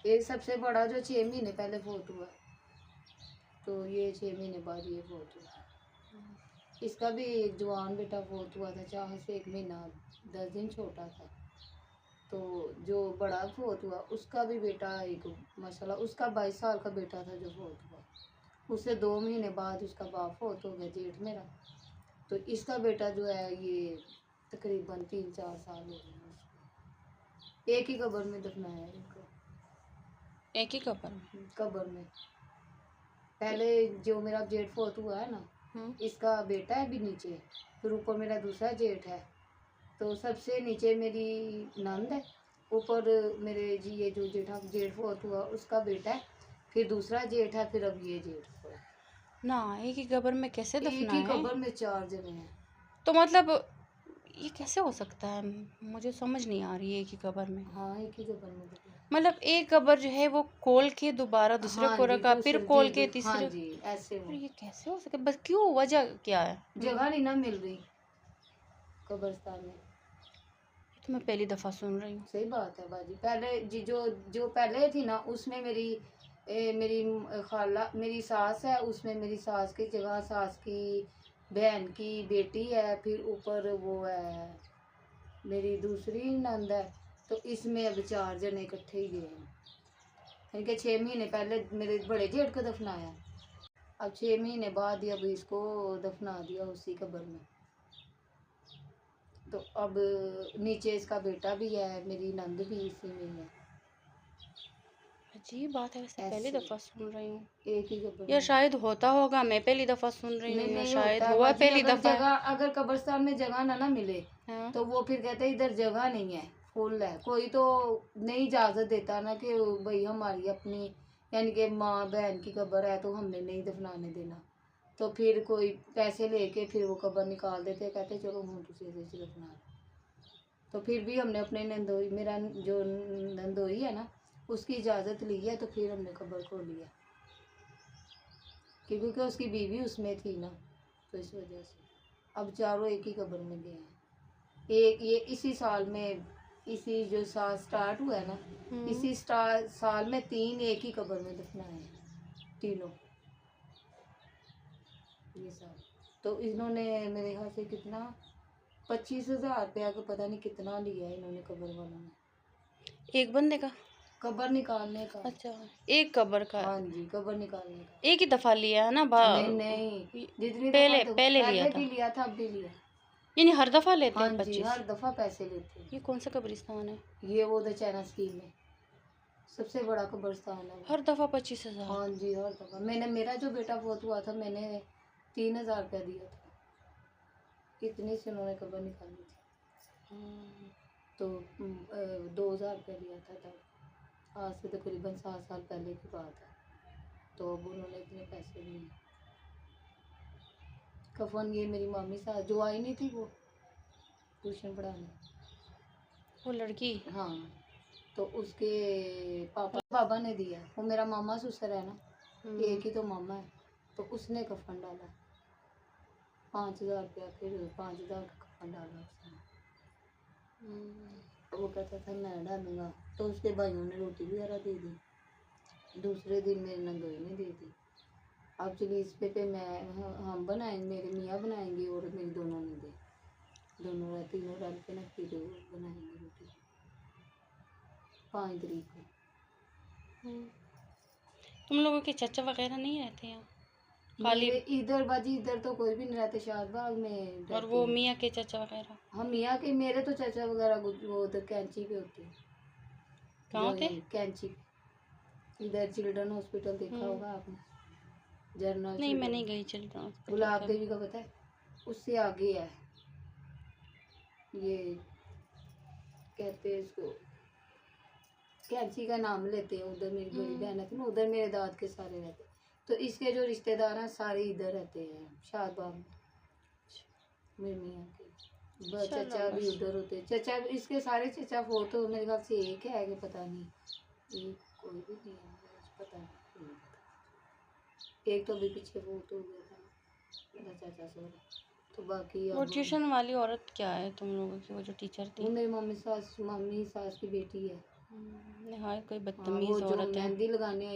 ये सबसे बड़ा जो 6 महीने पहले फोत हुआ, तो ये 6 महीने बाद ये फोत हुआ। इसका भी एक जवान बेटा फोत हुआ था, 4 से 1 महीना 10 दिन छोटा था। तो जो बड़ा फोत हुआ उसका भी बेटा एक माशाल्लाह, उसका 22 साल का बेटा था जो फोत हुआ। उससे 2 महीने बाद उसका बाप फोत हो गया, जेठ मेरा। तो इसका बेटा जो है ये तकरीबन 3-4 साल हो गए उसको। एक ही कब्र में दफनाया है इनको। एक ही कब्र में। पहले जो मेरा जेठ फोत हुआ है ना, इसका बेटा है भी नीचे, फिर ऊपर मेरा दूसरा जेठ है। तो सबसे नीचे मेरी नंद है, ऊपर मेरे जी ये जो जेठ फोत हुआ उसका बेटा है, फिर दूसरा जेठ है, फिर अब ये जेठ हुआ है। ना एक ही कब्र में कैसे एक दफना ही है? कब्र में 4 जने हैं। तो मतलब ये कैसे हो सकता है? मुझे समझ नहीं आ रही है एक ही कब्र में। हाँ, एक ही कब्र में दफना है। मतलब एक कब्र जो है वो खोल के दोबारा दूसरे हाँ को जी, रखा, फिर दूसरे खोल के हाँ तीसरे। जी, ऐसे और वो ये कैसे हो सके? बस क्यों, वजह क्या है? जगह नहीं ना मिल रही कब्रिस्तान में। ये तो मैं पहली दफा सुन रही हूँ। सही बात है बाजी। पहले जी जो जो पहले थी ना उसमें मेरी खाला मेरी सास है, उसमें मेरी सास की जगह सास की बहन की बेटी है, फिर ऊपर वो है मेरी दूसरी नंद है। तो इसमें अब 4 जने इकट्ठे ही गए हैं। इनके 6 महीने पहले मेरे बड़े जेठ को दफनाया, अब 6 महीने बाद ही अब इसको दफना दिया उसी कब्र में। तो अब नीचे इसका बेटा भी है, मेरी नंद भी इसी में है। अजीब बात है, वैसे पहली ऐसे दफा सुन रही हूँ। एक ही कब्र या में। शायद होता होगा, मैं पहली दफा सुन रही हूँ, नहीं या नहीं शायद होता है हुआ बाजी। पहली दफा है। अगर कब्रिस्तान में जगह ना मिले हाँ। तो वो फिर कहते हैं इधर जगह नहीं है, फुल है। कोई तो नहीं इजाजत देता ना कि भाई हमारी अपनी यानी कि माँ बहन की कब्र है तो हमने नहीं दफनाने देना। तो फिर कोई पैसे लेके फिर वो कब्र निकाल देते, कहते चलो हम तुझे दफना। तो फिर भी हमने अपने नंदोई, मेरा जो नंदोई है ना उसकी इजाज़त ली है, तो फिर हमने कब्र खोली है क्योंकि उसकी बीवी उसमें थी ना, तो इस वजह से अब चारों एक ही कब्र में गए हैं। एक ये इसी साल में, इसी जो साल स्टार्ट हुआ है ना, इसी साल में 3 एक ही कब्र में दफनाए हैं तीनों ये साल। तो इन्होंने मेरे ख्याल से कितना 25,000 रुपया का पता नहीं कितना लिया है इन्होंने कब्र वालों ने, एक बंदे का? कब्र निकालने का। अच्छा, एक कब्र का? हाँ जी, कब्र निकालने का। एक ही दफा लिया है ना? नहीं नहीं, जितनी दफा पहले तो पहले लिया पहले था? भी लिया था, अब भी लिया। यानी हर दफा लेते हाँ हैं जी, 25? हर दफा पैसे लेते हैं। ये कौन सा कब्रिस्तान है? ये वो द चाइना स्कीम में सबसे बड़ा कब्रिस्तान है वो। हर दफा 25,000? हाँ जी, हर दफा। मेरा जो बेटा फोत हुआ था मैंने 3,000 रुपया दिया था, इतनी से उन्होंने कब्र निकाली थी। तो 2,000 रुपया दिया था तब, आज से तकरीबन 7 साल पहले की बात है। तो अब उन्होंने इतने पैसे दिए। कफन ये मेरी मामी साहब जो आई नहीं थी वो ट्यूशन पढ़ाने, वो लड़की? हाँ, तो उसके पापा ने दिया। वो मेरा मामा ससुर है ना, एक ही तो मामा है, तो उसने कफन डाला 5,000 रुपया, फिर 5,000 का कफन डाला उसने। वो कहता था मैं डालूंगा, तो उसके भाइयों ने रोटी वगैरह दे दी। दूसरे दिन मेरे नंदोई ने दे दी। अब चलिए इस पे मैं हम बनाएंगे, मेरे मियाँ बनाएंगे और मेरी दोनों ने दे, दोनों तीनों डाल के ना फिर बनाएंगे रोटी 5 तारीख को। तुम लोगों के चाचा वगैरह नहीं रहते यहाँ? खाली मेरे इधर बाजी इधर तो कोई भी नहीं रहते, शाहबाग में रहते और वो हैं। मियाँ के चाचा वगैरह? हम मियाँ के, मेरे तो चाचा वगैरह वो उधर कैंची पे होते हैं। कहाँ थे? कैंची, इधर चिल्ड्रन हॉस्पिटल देखा होगा आपने, जनरल नहीं, मैं नहीं चिल्ड्रन। गई चिल्ड्रन हॉस्पिटल गुलाब कभी। देवी का पता है, उससे आगे है ये, कहते हैं इसको कैंची का नाम लेते हैं। उधर मेरी बड़ी बहन है ना, उधर मेरे दाद के सारे रहते हैं। तो इसके जो रिश्तेदार हैं सारे इधर रहते हैं शाहबाग में, मेरे मियाँ के चचा भी उधर होते हैं। चचा इसके सारे चचा फोटो मेरे ख्याल से एक है कि पता नहीं, एक कोई भी नहीं है मुझे पता नहीं। एक तो अभी पीछे फोटो हो गया था मेरा चाचा सोरा, तो बाकी वो अब ट्यूशन वाली औरत क्या है तुम लोगों की, वो जो टीचर वो थी? मेरी मम्मी सास की बेटी है। नहायत कोई हाँ, बदतमीज वो जो औरत है। मेहंदी लगाने